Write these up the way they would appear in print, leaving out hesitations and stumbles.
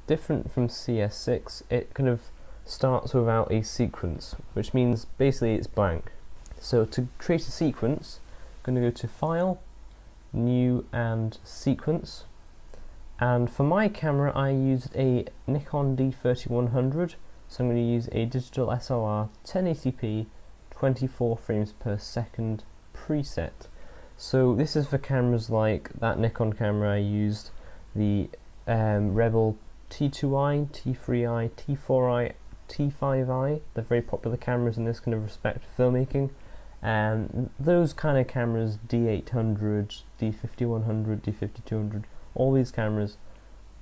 different from CS6, it kind of starts without a sequence, which means basically it's blank. So to create a sequence, I'm going to go to File, New and Sequence. And for my camera I used a Nikon D3100, so I'm going to use a digital SLR 1080p 24 frames per second preset. So this is for cameras like that Nikon camera I used, the Rebel T2i, T3i, T4i, T5i. They're very popular cameras in this kind of respect for filmmaking. And those kind of cameras, D800, D5100, D5200, all these cameras,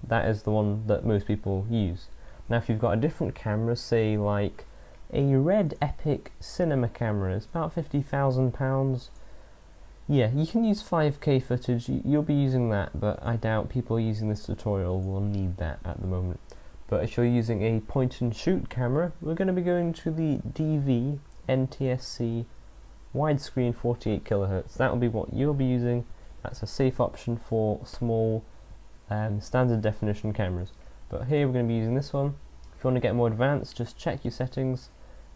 that is the one that most people use. Now if you've got a different camera, say like a Red Epic cinema camera, it's about £50,000. Yeah, you can use 5K footage, you'll be using that, but I doubt people using this tutorial will need that at the moment. But if you're using a point and shoot camera, we're going to be going to the DV NTSC widescreen 48 kHz. That will be what you'll be using. That's a safe option for small standard definition cameras. But here we're going to be using this one. If you want to get more advanced, just check your settings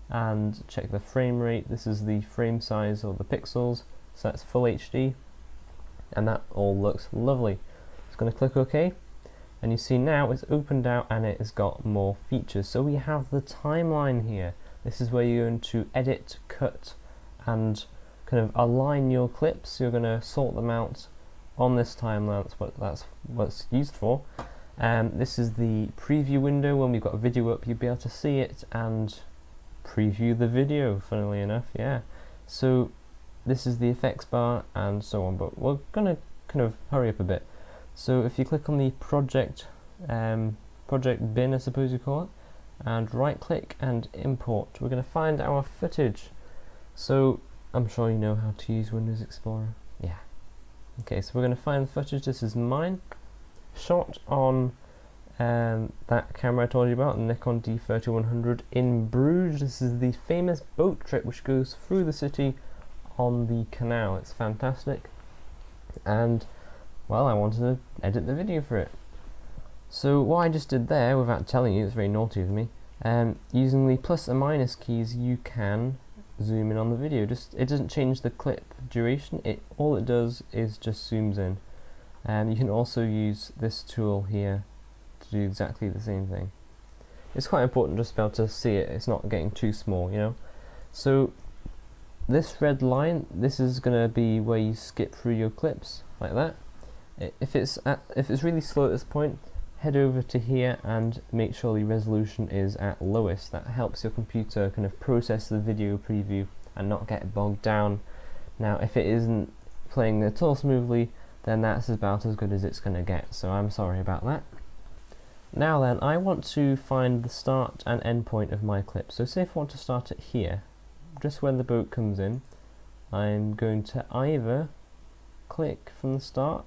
and check the frame rate. This is the frame size or the pixels, so that's full HD, and that all looks lovely. Just going to click OK, and you see now it's opened out and it has got more features. So we have the timeline here. This is where you're going to edit, cut, and kind of align your clips. You're going to sort them out on this timeline. That's what it's used for. This is the preview window. When we've got a video up, you'll be able to see it and preview the video, funnily enough, yeah. So this is the effects bar and so on, but we're going to kind of hurry up a bit. So if you click on the project bin, I suppose you call it, and right click and import, we're going to find our footage. So I'm sure you know how to use Windows Explorer. Yeah. Okay, so we're going to find the footage. This is mine, shot on that camera I told you about, the Nikon D3100 in Bruges. This is the famous boat trip which goes through the city on the canal. It's fantastic, and well, I wanted to edit the video for it. So what I just did there, without telling you, it's very naughty of me, using the plus and minus keys you can zoom in on the video. It doesn't change the clip duration, all it does is just zooms in. You can also use this tool here to do exactly the same thing. It's quite important just to be able to see it, it's not getting too small, you know. So this red line, this is going to be where you skip through your clips, like that. If it's really slow at this point, head over to here and make sure the resolution is at lowest. That helps your computer kind of process the video preview and not get bogged down. Now if it isn't playing at all smoothly, then that's about as good as it's going to get, so I'm sorry about that. Now then, I want to find the start and end point of my clip. So say if I want to start it here, just when the boat comes in, I'm going to either click from the start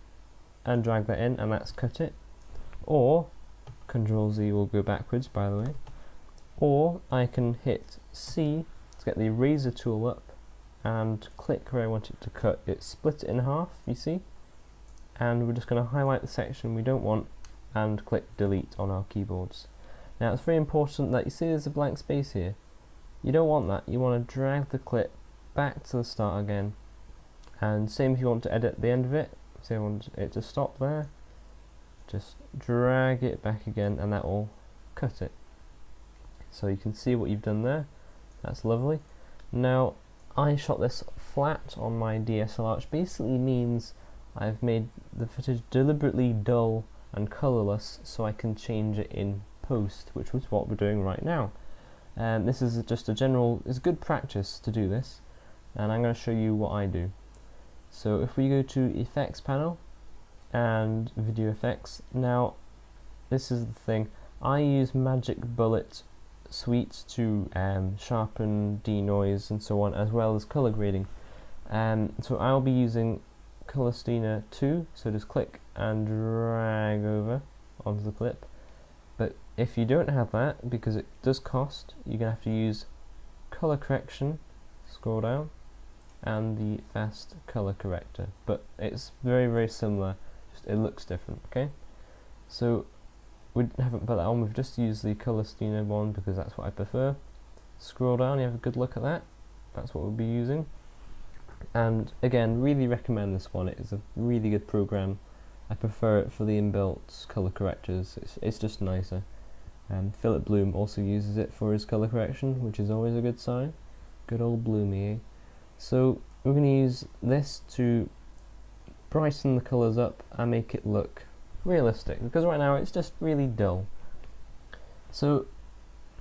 and drag that in, and that's cut it, or Control Z will go backwards, by the way, or I can hit C to get the eraser tool up and click where I want it to cut. It split it in half, you see, and we're just going to highlight the section we don't want and click delete on our keyboards. Now it's very important that you see there's a blank space here. You don't want that. You want to drag the clip back to the start again, and same if you want to edit the end of it. Say I want it to stop there, just drag it back again and that will cut it. So you can see what you've done there. That's lovely. Now I shot this flat on my DSLR, which basically means I've made the footage deliberately dull and colourless so I can change it in post, which was what we're doing right now. This is just it's good practice to do this, and I'm going to show you what I do. So if we go to Effects panel and Video Effects, now this is the thing, I use Magic Bullet Suite to sharpen, denoise and so on, as well as colour grading. So I'll be using Color 2, so just click and drag over onto the clip. But if you don't have that, because it does cost, you're going to have to use color correction, scroll down, and the fast color corrector. But it's very, very similar, just it looks different, okay? So we haven't put that on, we've just used the colour steamer one because that's what I prefer. Scroll down, you have a good look at that. That's what we'll be using. And again, really recommend this one. It is a really good program. I prefer it for the inbuilt colour correctors. It's just nicer. Philip Bloom also uses it for his colour correction, which is always a good sign. Good old Bloomy, eh? So we're going to use this to brighten the colours up and make it look realistic, because right now it's just really dull. So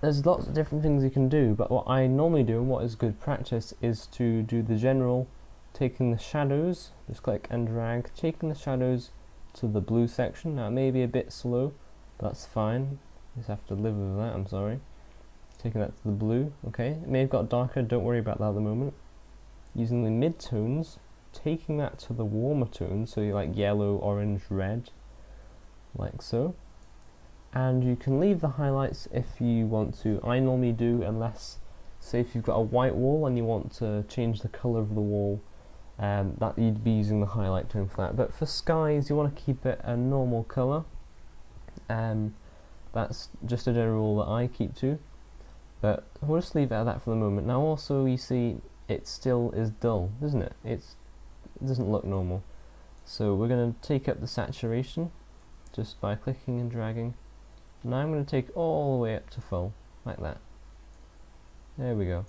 there's lots of different things you can do, but what I normally do and what is good practice is to do the general, taking the shadows, just click and drag, taking the shadows to the blue section. Now it may be a bit slow, but that's fine. You just have to live with that, I'm sorry. Taking that to the blue, okay. It may have got darker, don't worry about that at the moment. Using the mid-tones, taking that to the warmer tones, so you like yellow, orange, red, like so. And you can leave the highlights if you want to. I normally do, unless, say if you've got a white wall and you want to change the colour of the wall, that you'd be using the highlight tone for that. But for skies, you want to keep it a normal colour. That's just a general rule that I keep to. But we'll just leave it at that for the moment. Now also, you see, it still is dull, isn't it? It doesn't look normal. So we're going to take up the saturation just by clicking and dragging. Now I'm going to take all the way up to full, like that. There we go.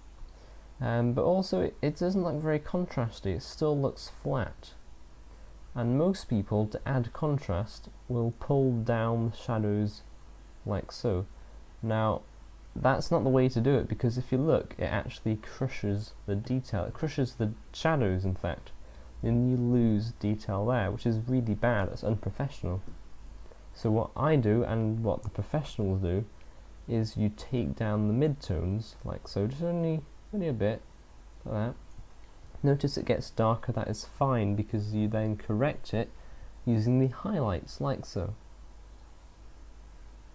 But also it doesn't look very contrasty, it still looks flat. And most people, to add contrast, will pull down the shadows like so. Now that's not the way to do it, because if you look, it actually crushes the detail. It crushes the shadows, in fact. And you lose detail there, which is really bad. It's unprofessional. So what I do, and what the professionals do, is you take down the mid-tones, like so, just only a bit, like that. Notice it gets darker, that is fine, because you then correct it using the highlights, like so.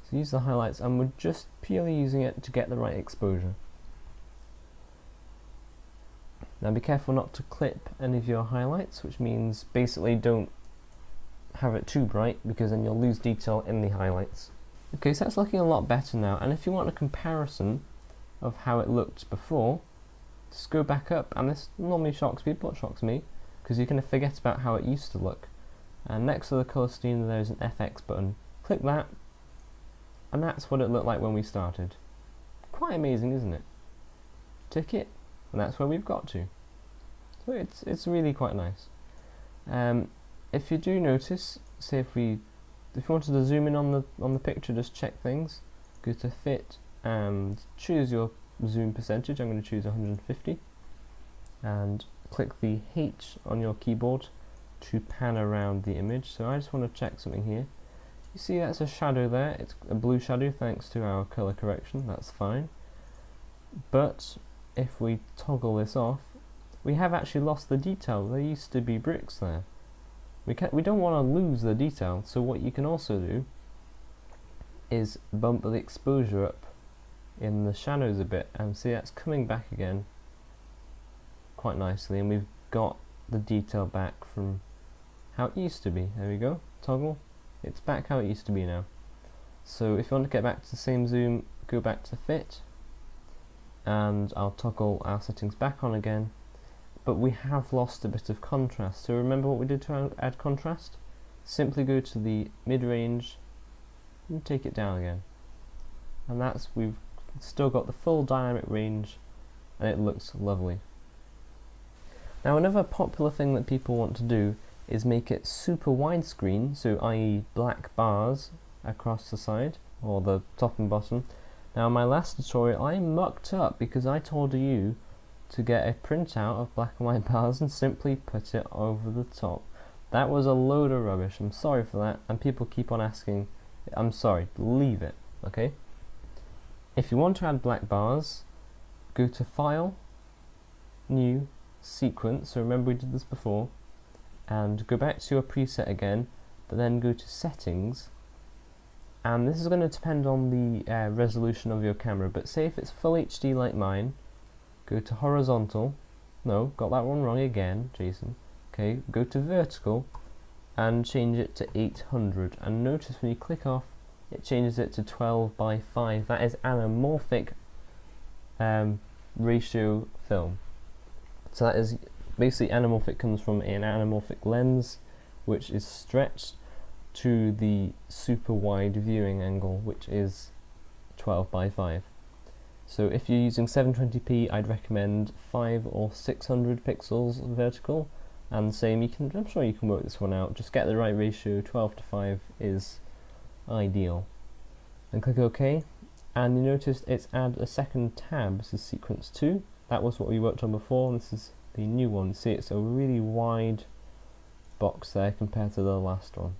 So use the highlights, and we're just purely using it to get the right exposure. Now be careful not to clip any of your highlights, which means basically don't have it too bright, because then you'll lose detail in the highlights. Okay, so that's looking a lot better now, and if you want a comparison of how it looked before, just go back up, and this normally shocks people, it shocks me, because you kind of forget about how it used to look. And next to the colour scheme there's an FX button. Click that, and that's what it looked like when we started. Quite amazing, isn't it? Tick it, and that's where we've got to. So it's really quite nice. If you do notice, say if you wanted to zoom in on the picture, just check things, go to fit and choose your zoom percentage. I'm going to choose 150, and click the H on your keyboard to pan around the image. So I just want to check something here. You see that's a shadow there, it's a blue shadow thanks to our colour correction, that's fine. But if we toggle this off, we have actually lost the detail. There used to be bricks there. We don't want to lose the detail, so what you can also do is bump the exposure up in the shadows a bit, and see that's coming back again quite nicely, and we've got the detail back from how it used to be. There we go, toggle, it's back how it used to be now. So if you want to get back to the same zoom, go back to fit, and I'll toggle our settings back on again. But we have lost a bit of contrast. So remember what we did to add contrast? Simply go to the mid-range and take it down again. And we've still got the full dynamic range, and it looks lovely. Now another popular thing that people want to do is make it super widescreen, so i.e. black bars across the side, or the top and bottom. Now in my last tutorial I mucked up because I told you to get a printout of black and white bars and simply put it over the top. That was a load of rubbish, I'm sorry for that, and people keep on asking. I'm sorry, leave it, okay? If you want to add black bars, go to File, New, Sequence, so remember we did this before, and go back to your preset again, but then go to Settings, and this is going to depend on the resolution of your camera, but say if it's full HD like mine, go to horizontal, no, got that one wrong again, Jason, okay, go to vertical and change it to 800, and notice when you click off it changes it to 12 by 5. That is anamorphic ratio film. So that is basically, anamorphic comes from an anamorphic lens which is stretched to the super wide viewing angle, which is 12 by 5. So if you're using 720p, I'd recommend 500 or 600 pixels vertical, and same, I'm sure you can work this one out. Just get the right ratio. 12 to 5 is ideal. And click OK, and you notice it's add a second tab. This is sequence 2. That was what we worked on before, and this is the new one. See, it's a really wide box there compared to the last one.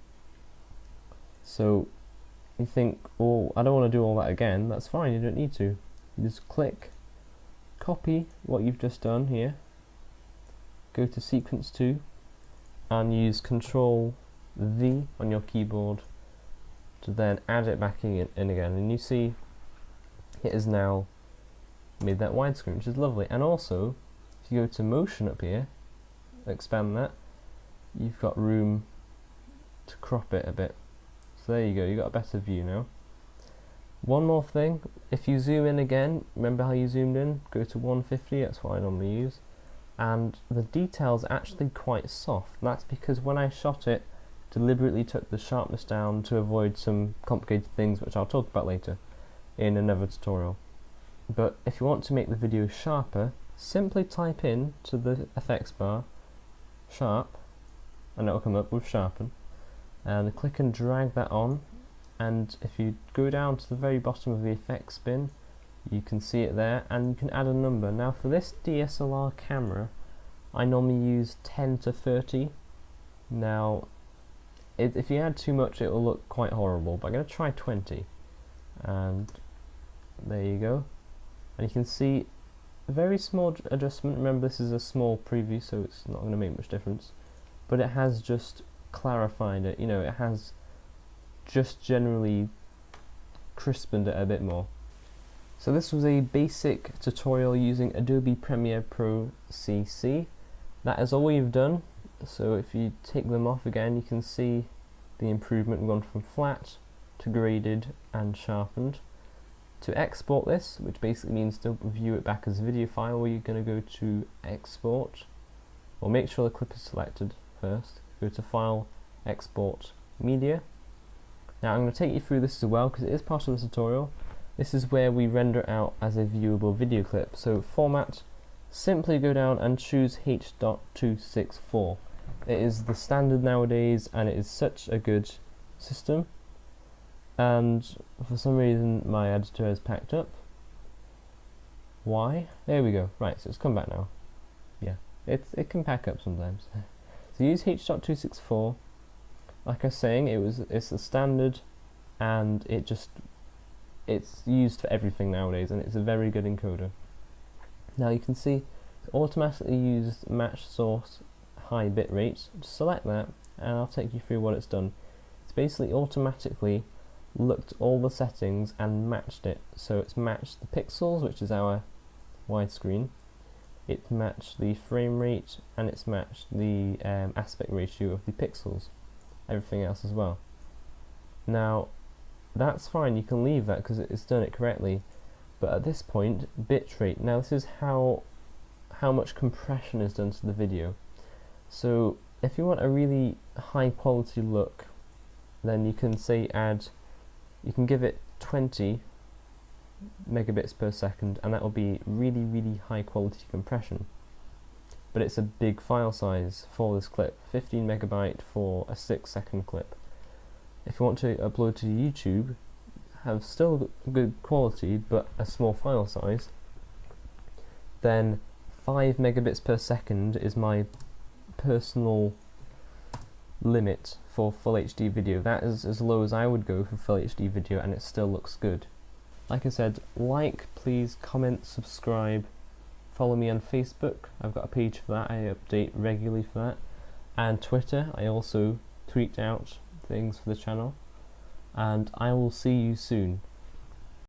So you think, oh, I don't want to do all that again. That's fine, you don't need to. You just click, copy what you've just done here, go to sequence 2, and use Control V on your keyboard to then add it back in again. And you see it is now made that widescreen, which is lovely. And also, if you go to motion up here, expand that, you've got room to crop it a bit. So there you go, you've got a better view now. One more thing, if you zoom in again, remember how you zoomed in? Go to 150, that's what I normally use. And the detail's actually quite soft. That's because when I shot it, deliberately took the sharpness down to avoid some complicated things which I'll talk about later in another tutorial. But if you want to make the video sharper, simply type in to the effects bar sharp, and it'll come up with sharpen, and click and drag that on. And if you go down to the very bottom of the effects bin, you can see it there, and you can add a number. Now for this DSLR camera, I normally use 10 to 30. Now if you add too much, it will look quite horrible, but I'm going to try 20, and there you go. And you can see a very small adjustment. Remember, this is a small preview, so it's not going to make much difference, but it has just clarified it, you know, it has just generally crispened it a bit more. So this was a basic tutorial using Adobe Premiere Pro CC. That is all we've done. So if you take them off again, you can see the improvement. We've gone from flat to graded and sharpened. To export this, which basically means to view it back as a video file, you're going to go to Export, or make sure the clip is selected first. Go to File, Export, Media. Now I'm going to take you through this as well because it is part of the tutorial. This is where we render it out as a viewable video clip. So format, simply go down and choose H.264. It is the standard nowadays, and it is such a good system. And for some reason my editor has packed up. Why? There we go. Right, so it's come back now. Yeah, it can pack up sometimes. So use H.264. Like I was saying, it's the standard, and it's used for everything nowadays, and it's a very good encoder. Now you can see it's automatically used match source high bit rate. Just select that, and I'll take you through what it's done. It's basically automatically looked all the settings and matched it. So it's matched the pixels, which is our widescreen, it's matched the frame rate, and it's matched the aspect ratio of the pixels, everything else as well. Now that's fine, you can leave that because it's done it correctly, but at this point, bitrate. Now this is how much compression is done to the video. So if you want a really high quality look, then you can say you can give it 20 megabits per second, and that will be really high quality compression. But it's a big file size for this clip, 15 megabyte for a 6-second clip. If you want to upload to YouTube, have still good quality but a small file size, then 5 megabits per second is my personal limit for full HD video. That is as low as I would go for full HD video, and it still looks good. Like I said, please, comment, subscribe, follow me on Facebook. I've got a page for that, I update regularly for that, and Twitter. I also tweet out things for the channel, and I will see you soon.